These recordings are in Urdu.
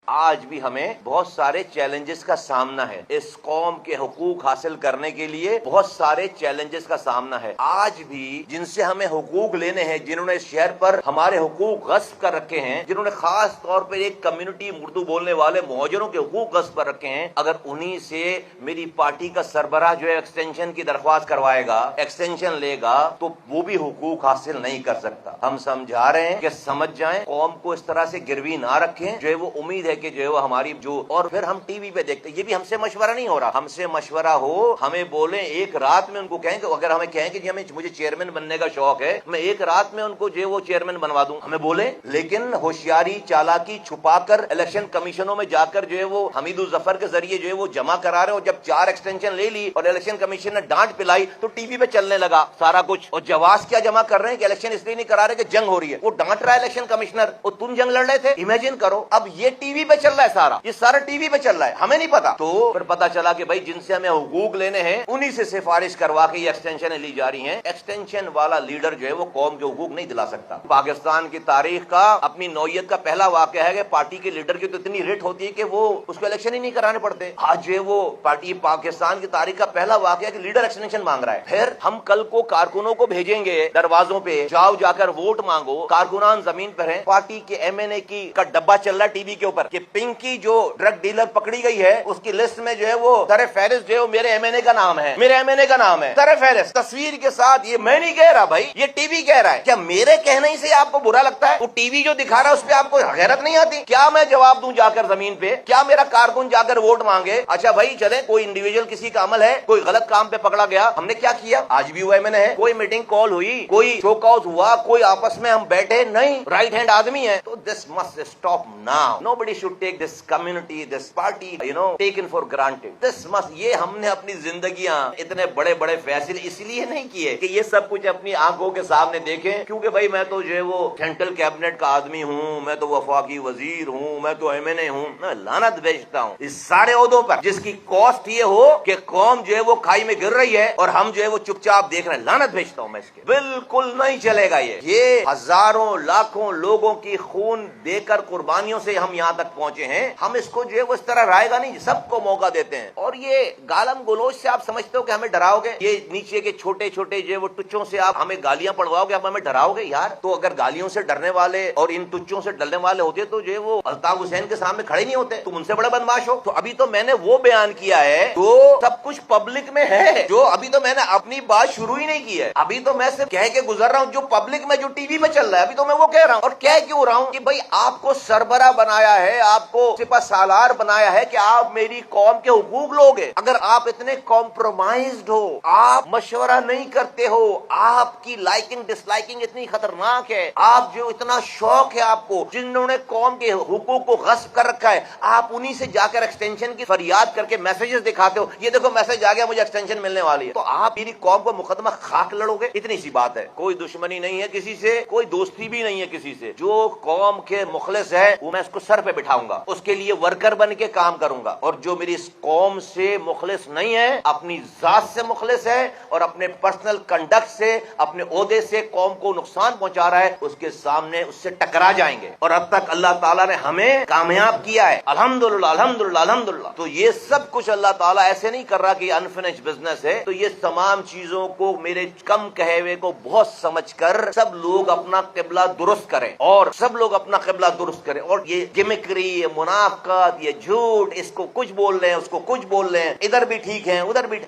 آج بھی ہمیں بہت سارے چیلنجز کا سامنا ہے. اس قوم کے حقوق حاصل کرنے کے لیے بہت سارے چیلنجز کا سامنا ہے. آج بھی جن سے ہمیں حقوق لینے ہیں، جنہوں نے اس شہر پر ہمارے حقوق غصب کر رکھے ہیں، جنہوں نے خاص طور پر ایک کمیونٹی اردو بولنے والے مہاجروں کے حقوق غصب کر رکھے ہیں، اگر انہی سے میری پارٹی کا سربراہ جو ہے ایکسٹینشن کی درخواست کروائے گا، ایکسٹینشن لے گا، تو وہ بھی حقوق حاصل نہیں کر سکتا. ہم سمجھا رہے ہیں کہ سمجھ جائیں، قوم کو اس طرح سے گروی نہ رکھیں. جو ہے وہ امید ہے کہ جو ہے وہ ہماری جو، اور پھر ہم ٹی وی پہ دیکھتے، یہ بھی ہم سے مشورہ نہیں ہو رہا. ہم سے مشورہ ہو، ہمیں بولیں ایک رات میں ان کو کہیں کہ اگر ہمیں کہیں کہ جی ہمیں مجھے چیئرمین بننے کا شوق ہے، میں ایک رات میں ان کو جو ہے وہ چیئرمین بنوا دوں، ہمیں بولیں. لیکن ہوشیاری چالاکی چھپا کر الیکشن کمیشنوں میں جا کر جو ہے وہ حمید الظفر کے ذریعے جو ہے وہ جمع کرا رہے ہیں، اور جب 4 ایکسٹینشن لے لی اور الیکشن کمیشن نے ڈانٹ پلائی تو ٹی وی پہ چلنے لگا سارا کچھ. اور جواز کیا جمع کر رہے ہیں کہ الیکشن اس لیے نہیں کرا رہے کہ جنگ ہو رہی ہے. وہ ڈانٹ رہا ہے الیکشن کمشنر، اور تم جنگ لڑ رہے تھے. امیجن کرو، اب یہ ٹی وی پہ چل رہا ہے، یہ سارا ٹی وی پہ چل رہا ہے، ہمیں نہیں پتا. تو پھر پتا چلا کہ بھائی جن سے ہمیں حقوق لینے ہیں انہی سے سفارش کروا کے یہ ایکسٹینشن لی جا رہی ہیں. ایکسٹینشن والا لیڈر جو ہے وہ قوم کے حقوق نہیں دلا سکتا. پاکستان کی تاریخ کا اپنی نوعیت کا پہلا واقعہ ہے کہ پارٹی کے لیڈر کی تو اتنی ریٹ ہوتی ہے کہ وہ اس کو الیکشن ہی نہیں کرانے پڑتے. آج جو ہے وہ پارٹی پاکستان کی تاریخ کا پہلا واقعہ ہے کہ لیڈر ایکسٹینشن مانگ رہا ہے. پھر ہم کل کو کارکنوں کو بھیجیں گے دروازوں پہ، جاؤ جا کر ووٹ مانگو. کارکنان زمین پر ہیں. پارٹی کے ایم این اے کی کا ڈبہ چل رہا ہے ٹی وی کے اوپر کہ پنکی جو ڈرگ ڈیلر پکڑی گئی ہے اس کی لسٹ میں جو ہے وہ سر فہرست جو ہے وہ میرے ایم این اے کا نام ہے، میرے ایم این اے کا نام ہے سر فہرست تصویر کے ساتھ. یہ میں نہیں کہہ رہا بھائی، یہ ٹی وی کہہ رہا ہے. کیا میرے کہنے سے آپ کو برا لگتا ہے؟ وہ ٹی وی جو دکھا رہا ہے اس پہ آپ کو غیرت نہیں آتی؟ کیا میں جواب دوں جا کر زمین پہ؟ کیا میرا کارکن جا کر ووٹ مانگے؟ اچھا بھائی چلے، کوئی انڈیویجل کسی کا عمل ہے، کوئی غلط کام پہ پکڑا گیا، ہم نے کیا کیا؟ آج بھی ہوا ہے، میں نے کوئی میٹنگ کال ہوئی، کوئی شو کاز ہوا، کوئی آپس میں ہم بیٹھے نہیں، رائٹ ہینڈ آدمی ہے. تو this must stop now. Nobody should take this community, this party, taken for granted. This must. یہ ہم نے اپنی زندگیاں اتنے بڑے بڑے فیصلے اس لیے نہیں کیے کہ یہ سب کچھ اپنی آنکھوں کے سامنے دیکھیں، کیونکہ بھائی میں تو جو ہے وہ سینٹرل کیبنٹ کا آدمی ہوں، میں تو وفاقی وزیر ہوں، میں تو ایم این اے ہوں. میں لعنت بھیجتا ہوں اس سارے عہدوں پر جس کی کاسٹ یہ ہو کہ قوم جو ہے وہ کھائی میں گر رہی ہے اور ہم جو ہے وہ چپ چاپ دیکھ رہے ہیں. لعنت بھیجتا ہوں میں اس کے. بالکل نہیں چلے گا. یہ ہزاروں لاکھوں لوگوں کی خون دے کر قربانیوں سے ہم یہاں تک پہنچے ہیں. ہم اس کو جو ہے وہ اس طرح رائے گا نہیں، سب کو موقع دیتے ہیں. اور یہ گالم گلوچ سے آپ سمجھتے ہو کہ ہمیں ڈراؤ گے؟ یہ نیچے کے چھوٹے چھوٹے جو ہے وہ ٹچوں سے آپ ہمیں گالیاں پڑواؤ گے، آپ ہمیں ڈراؤ گے؟ یار تو اگر گالیوں سے ڈرنے والے اور ان ٹچوں سے ڈرنے والے ہوتے تو جو ہے وہ الطاف حسین کے سامنے کھڑے نہیں ہوتے. تم ان سے بڑے بدماش ہو. تو ابھی تو میں نے وہ بیان کیا ہے تو سب کچھ پبلک میں ہے، جو ابھی تو میں نے اپنی بات شروع ہی نہیں کی ہے. ابھی تو میں صرف کہہ کے گزر رہا ہوں جو پبلک میں جو ٹی وی میں چل رہا ہے. ابھی تو میں وہ کہہ رہا ہوں، اور کہہ کیوں رہا ہوں کہ بھائی آپ کو سربراہ بنایا ہے، آپ کو سپہ سالار بنایا ہے کہ آپ میری قوم کے حقوق لوگے. اگر آپ اتنے کمپرومائزڈ ہو، آپ مشورہ نہیں کرتے ہو، آپ کی لائکنگ ڈس لائکنگ اتنی خطرناک ہے، آپ جو اتنا شوق ہے آپ کو، جنہوں نے قوم کے حقوق کو غصب کر رکھا ہے، آپ انہی سے جا کر ایکسٹینشن کی فریاد کر کے میسجز دکھاتے ہو، یہ دیکھو میسج آ گیا مجھے ایکسٹینشن ملنے والی ہے. تو آپ میری قوم کو مقدمہ خاک لڑو گے؟ اتنی سی بات ہے. کوئی دشمنی نہیں ہے کسی سے، کوئی دوستی بھی نہیں ہے کسی سے. جو قوم کے مخلص ہے وہ میں اس کو سر پہ بٹھاؤں گا، اس کے لیے ورکر بن کے کام کروں گا. اور جو میری اس قوم سے مخلص نہیں ہے، اپنی ذات سے مخلص ہے اور اپنے پرسنل کنڈکٹ سے، اپنے عہدے سے قوم کو نقصان پہنچا رہا ہے، اس کے سامنے اس سے ٹکرا جائیں گے. اور اب تک اللہ تعالیٰ نے ہمیں کامیاب کیا ہے، الحمدللہ الحمدللہ الحمدللہ. تو یہ سب کچھ اللہ تعالیٰ ایسے نہیں کر رہا کہ یہ انفینش بزنس ہے. تو یہ تمام چیزوں کو میرے کم کہے ہوئے کو بہت سمجھ کر سب لوگ اپنا قبلہ درست کریں، اور سب لوگ اپنا قبلہ درست کریں. اور یہ گمکری، یہ منافقت، یہ جھوٹ، اس کو کچھ بول رہے ہیں، اس کو کچھ بول رہے ہیں، ادھر بھی ٹھیک ہیں ادھر بھی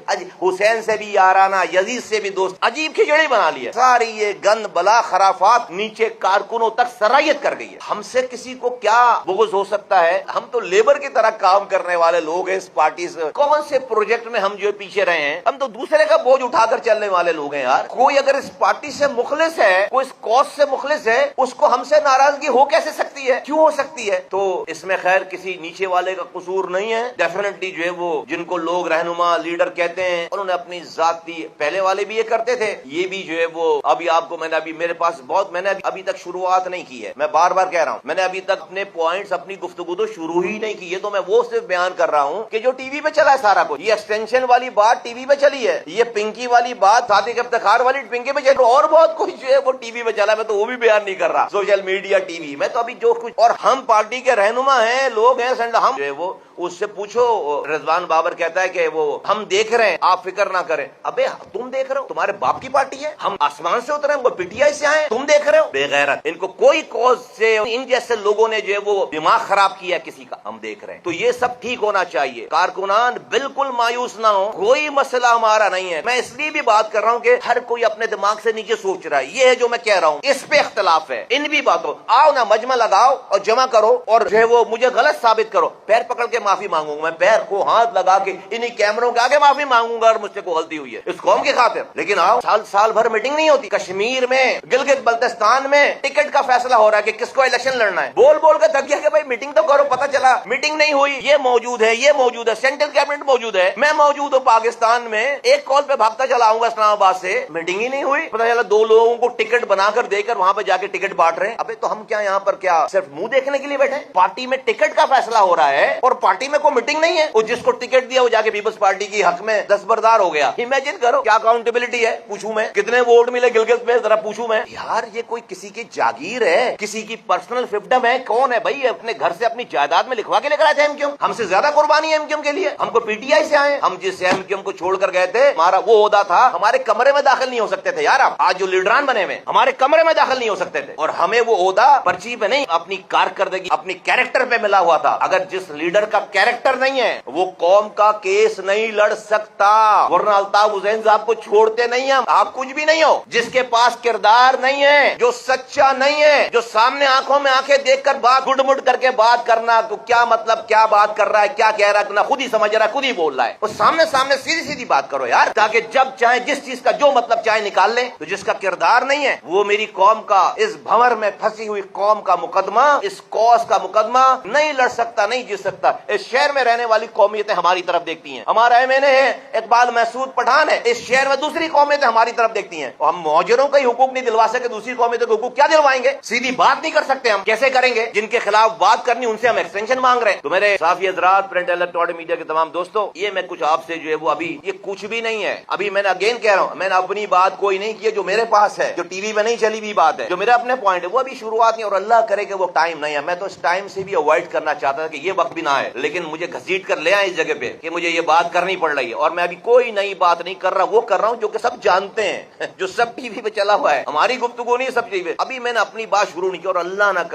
حسین سے بھی یارانہ، یزید سے بھی دوست، عجیب کھچڑی بنا لی ہے. ساری یہ گند بلا خرافات نیچے کارکنوں تک سرایت کر گئی ہے. ہم سے کسی کو کیا بغض ہو سکتا ہے؟ ہم تو لیبر کی طرح کام کرنے والے لوگ ہیں اس پارٹی سے. کون سے پروجیکٹ میں ہم جو پیچھے رہے ہیں؟ ہم تو دوسرے کا بوجھ اٹھا کر چلنے والے لوگ ہیں یار. کوئی اگر اس پارٹی سے مخلص ہے، کوئی اس کاز سے مخلص ہے، اس کو ہم سے ناراضگی ہو کیسے سکتی ہے؟ کیوں ہو سکتی ہے؟ تو اس میں خیر کسی نیچے والے کا قصور نہیں ہے. ڈیفینیٹلی جو ہے وہ جن کو لوگ رہنما لیڈر کہتے ہیں، انہوں نے اپنی ذاتی، پہلے والے بھی یہ کرتے تھے، یہ بھی جو ہے وہ ابھی آپ کو میں نے ابھی میرے پاس بہت، میں نے ابھی تک شروعات نہیں کی ہے. میں بار بار کہہ رہا ہوں، میں نے ابھی تک اپنے پوائنٹس، اپنی گفتگو تو شروع ہی نہیں کی ہے. تو میں وہ صرف بیان کر رہا ہوں کہ جو ٹی وی پہ چلا ہے سارا کچھ. یہ ایکسٹینشن والی بات ٹی وی پہ چلی ہے، یہ پنکی والی بات، صادق افتخار والی پنکی پہ چلی، اور بہت کچھ جو ہے وہ ٹی وی پہ چلا. میں تو وہ بھی بیان نہیں کر رہا، سوشل میڈیا، ٹی وی میں تو ابھی جو کچھ. اور ہم پارٹی کے رہنما رہنما ہیں، لوگ ہیں سینٹر، ہم جو ہے وہ اس سے پوچھو، رضوان بابر کہتا ہے کہ وہ ہم دیکھ رہے ہیں آپ فکر نہ کریں. ابے تم دیکھ رہے ہو، تمہارے باپ کی پارٹی ہے، ہم آسمان سے اترے ہیں، وہ پی ٹی آئی سے آئے، تم دیکھ رہے ہو. بے غیرت، ان کو کوئی کوز سے ان جیسے لوگوں نے جو ہے وہ دماغ خراب کیا کسی کا، ہم دیکھ رہے ہیں. تو یہ سب ٹھیک ہونا چاہیے. کارکنان بالکل مایوس نہ ہو، کوئی مسئلہ ہمارا نہیں ہے. میں اس لیے بھی بات کر رہا ہوں کہ ہر کوئی اپنے دماغ سے نیچے سوچ رہا ہے. یہ ہے جو میں کہہ رہا ہوں، اس پہ اختلاف ہے. ان بھی باتوں آؤ نا، مجمع لگاؤ اور جمع کرو اور جو ہے وہ مجھے غلط ثابت کرو. پیر پکڑ کے معافی مانگوں گا، میں پیر کو ہاتھ لگا کے انہی کیمروں کے آگے معافی مانگوں گا اور مجھ سے کوئی غلطی ہوئی ہے اس قوم کی خاطر. لیکن آؤ، سال بھر میٹنگ نہیں ہوتی. کشمیر میں، گلگت بلتستان میں ٹکٹ کا فیصلہ ہو رہا ہے کہ کس کو الیکشن لڑنا ہے. بول بول کے تھک گیا کہ بھائی میٹنگ تو کرو. پتہ چلا میٹنگ نہیں ہوئی. یہ موجود ہے، یہ موجود ہے، سینٹرل کیبنٹ موجود ہے، میں موجود ہوں پاکستان میں. ایک کال پہ بھاگتا چلا آؤں گا اسلام آباد سے، میٹنگ ہی نہیں ہوئی. پتہ چلا 2 لوگوں کو ٹکٹ بنا کر دے کر وہاں پہ جا کے ٹکٹ بانٹ رہے ہیں. ابے تو ہم کیا یہاں پر کیا صرف منہ دیکھنے کے لیے بیٹھے؟ پارٹی میں ٹکٹ کا فیصلہ ہو رہا ہے اور پارٹی میں کوئی میٹنگ نہیں ہے. وہ جس کو ٹکٹ دیا وہ جا کے پیپلز پارٹی کی حق میں دستبردار ہو گیا. امیجن کرو کیا اکاؤنٹیبلٹی ہے. پوچھوں میں کتنے ووٹ ملے گلگت میں، ذرا پوچھوں میں. یار یہ کوئی کسی کی جاگیر ہے، کسی کی پرسنل فریڈم ہے؟ کون ہے بھائی اپنے گھر سے اپنی جائیداد میں لکھوا کے لے کر آئے تھے ایم کیو ایم؟ ہم سے زیادہ قربانی ہے ایم کیو ایم کے لیے. ہم کو پی ٹی آئی سے آئے. ہم جس ایم کیو ایم کو چھوڑ کر گئے تھے، ہمارا وہ عہدہ تھا، ہمارے کمرے میں داخل نہیں ہو سکتے تھے. یار آپ آج جو لیڈران بنے ہوئے ہمارے کمرے میں داخل نہیں ہو سکتے تھے، اور ہمیں وہ عہدہ پرچی پہ نہیں، اپنی کارکردگی، اپنی کیریکٹر پہ ملا ہوا تھا. اگر جس لیڈر کا کیریکٹر نہیں ہے وہ قوم کا کیس نہیں لڑ سکتا. ورنہ الطاف حسین صاحب کو چھوڑتے نہیں ہم. آپ کچھ بھی نہیں ہو. جس کے پاس کردار نہیں ہے، جو سچا نہیں ہے، جو سامنے آنکھوں میں آنکھیں دیکھ کر بات گڈ مڈ کر کے بات کرنا، تو کیا مطلب، کیا بات کر رہا ہے، کیا کہہ رہا ہے، نہ خود ہی سمجھ رہا ہے، خود ہی بول رہا ہے. وہ سامنے سیدھی سیدھی بات کرو یار، تاکہ جب چاہے جس چیز کا جو مطلب چاہے نکال لے. تو جس کا کردار نہیں ہے وہ میری قوم کا، اس بھنور میں پھنسی ہوئی قوم کا مقدمہ، اس کوس کا مقدمہ نہیں لڑ سکتا، نہیں جیت سکتا. اس شہر میں رہنے والی قومیتیں ہماری طرف دیکھتی ہیں. ہمارا ایم این اے ہے اقبال محسود پٹھان ہے. اس شہر میں دوسری قومیتیں ہماری طرف دیکھتی ہیں. ہم مہاجروں کا ہی حقوق نہیں دلوا سکے، دوسری قومیتوں کے حقوق کیا دلوائیں گے؟ سیدھی بات نہیں کر سکتے ہم، کیسے کریں گے؟ جن کے خلاف بات کرنی ان سے ہم ایکسٹینشن مانگ رہے ہیں. تو میرے صحافی حضرات، پرنٹ الیکٹرانک میڈیا کے تمام دوستوں، یہ میں کچھ آپ سے جو ہے وہ ابھی یہ کچھ بھی نہیں ہے. ابھی میں نے اگین کہہ رہا ہوں، میں نے اپنی بات کوئی نہیں کی ہے جو میرے پاس ہے، جو ٹی وی میں نہیں چلی ہوئی بات ہے، جو میرے اپنے پوائنٹ ہے، وہ ابھی شروعات نہیں. اور اللہ کرے کہ وہ ٹائم نہیں ہے. میں تو اس ٹائم سے بھی اوائڈ کرنا چاہتا تھا کہ یہ وقت بھی نہ آئے، لیکن مجھے گھسیٹ کر لے آئے اس جگہ پہ کہ مجھے یہ بات کرنی پڑ رہی ہے. اور میں ابھی کوئی نئی بات نہیں کر رہا، وہ کر رہا ہوں جو کہ سب جانتے ہیں، جو سب ٹی وی پہ چلا ہوا ہے. ہماری گفتگو نہیں سب ٹی وی پہ. ابھی میں نے اپنی بات شروع نہیں کی، اور اللہ نہ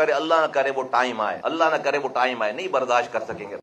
کرے وہ ٹائم آئے، اللہ نہ کرے وہ ٹائم آئے، نہیں برداشت کر سکیں گے.